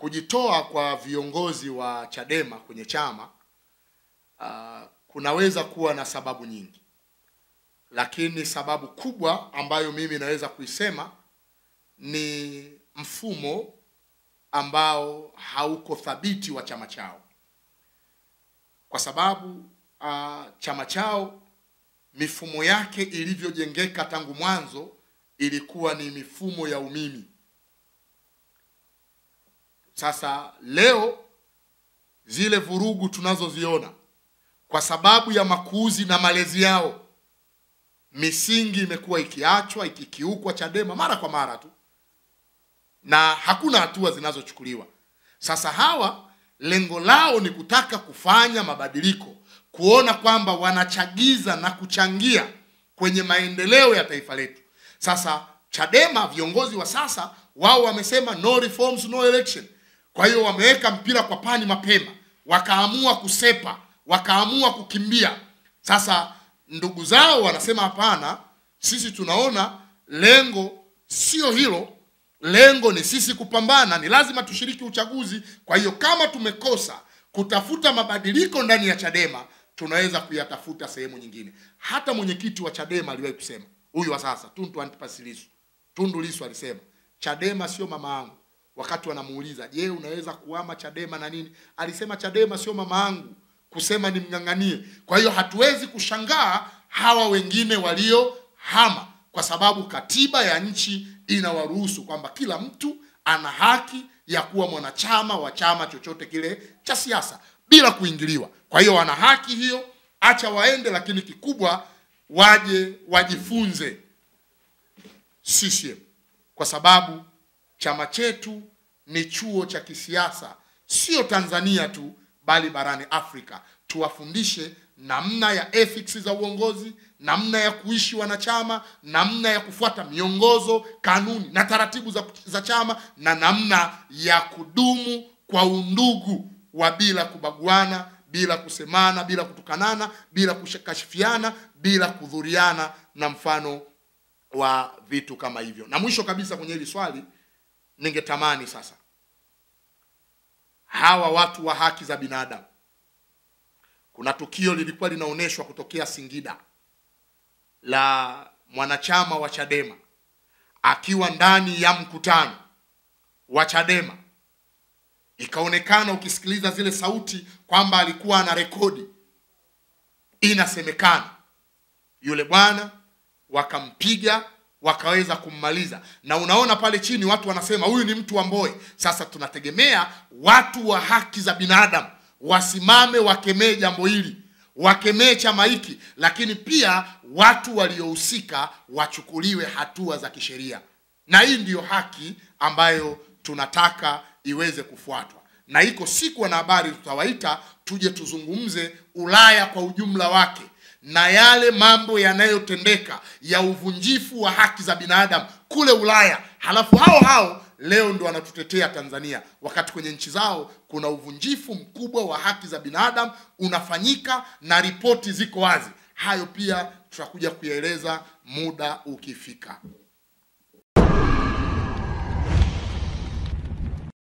Kujitoa kwa viongozi wa Chadema kwenye chama kunaweza kuwa na sababu nyingi, lakini sababu kubwa ambayo mimi naweza kuisema ni mfumo ambao hauko thabiti wa chama chao, kwa sababu chama chao mifumo yake ilivyojengeka tangu mwanzo ilikuwa ni mifumo ya umimi. Sasa leo zile vurugu tunazoziona kwa sababu ya makuzi na malezi yao, misingi imekuwa ikiachwa, ikikiukwa Chadema mara kwa mara tu, na hakuna hatua zinazochukuliwa. Sasa hawa lengo lao ni kutaka kufanya mabadiliko, kuona kwamba wanachagiza na kuchangia kwenye maendeleo ya taifa letu. Sasa Chadema, viongozi wa sasa, wao wamesema no reforms no election. Kwa hiyo wameweka mpira kwa pani mapema, wakaamua kusepa, wakaamua kukimbia. Sasa ndugu zao wanasema hapana, sisi tunaona lengo sio hilo, lengo ni sisi kupambana, ni lazima tushiriki uchaguzi. Kwa hiyo kama tumekosa kutafuta mabadiliko ndani ya Chadema, tunaweza kuyatafuta sehemu nyingine. Hata mwenyekiti wa Chadema aliwahi kusema, huyu wa sasa, Tundu Lissu alisema, Chadema sio mama yangu. Wakati wanamuuliza, je, unaweza kuhama Chadema na nini? Alisema Chadema sio mama yangu, kusema ni mng'ang'anie. Kwa hiyo hatuwezi kushangaa hawa wengine waliohama, kwa sababu katiba ya nchi inawaruhusu kwamba kila mtu ana haki ya kuwa mwanachama wa chama chochote kile cha siasa bila kuingiliwa. Kwa hiyo wana haki hiyo, acha waende, lakini kikubwa waje wajifunze CCM, kwa sababu chama chetu ni chuo cha kisiasa, sio Tanzania tu bali barani Afrika. Tuwafundishe namna ya ethics za uongozi, namna ya kuishi wanachama, namna ya kufuata miongozo, kanuni na taratibu za chama, na namna ya kudumu kwa undugu wa bila kubaguana, bila kusemana, bila kutukanana, bila kushakashifiana, bila kudhuriana na mfano wa vitu kama hivyo. Na mwisho kabisa kwenye hili swali, ningetamani sasa hawa watu wa haki za binadamu, kuna tukio lilikuwa linaoneshwa kutokea Singida la mwanachama wa Chadema akiwa ndani ya mkutano wa Chadema. Ikaonekana, ukisikiliza zile sauti, kwamba alikuwa ana rekodi. Inasemekana yule bwana wakampiga, wakaweza kummaliza, na unaona pale chini watu wanasema huyu ni mtu wa Mbowe. Sasa tunategemea watu wa haki za binadamu wasimame, wakemee jambo hili, wakemee chama hiki, lakini pia watu waliohusika wachukuliwe hatua za kisheria. Na hii ndiyo haki ambayo tunataka iweze kufuatwa. Na iko siku na habari tutawaita tuje tuzungumze Ulaya kwa ujumla wake, na yale mambo yanayotendeka ya uvunjifu wa haki za binadamu kule Ulaya. Halafu hao leo ndo wanatutetea Tanzania, wakati kwenye nchi zao kuna uvunjifu mkubwa wa haki za binadamu unafanyika na ripoti ziko wazi. Hayo pia tutakuja kuyaeleza muda ukifika.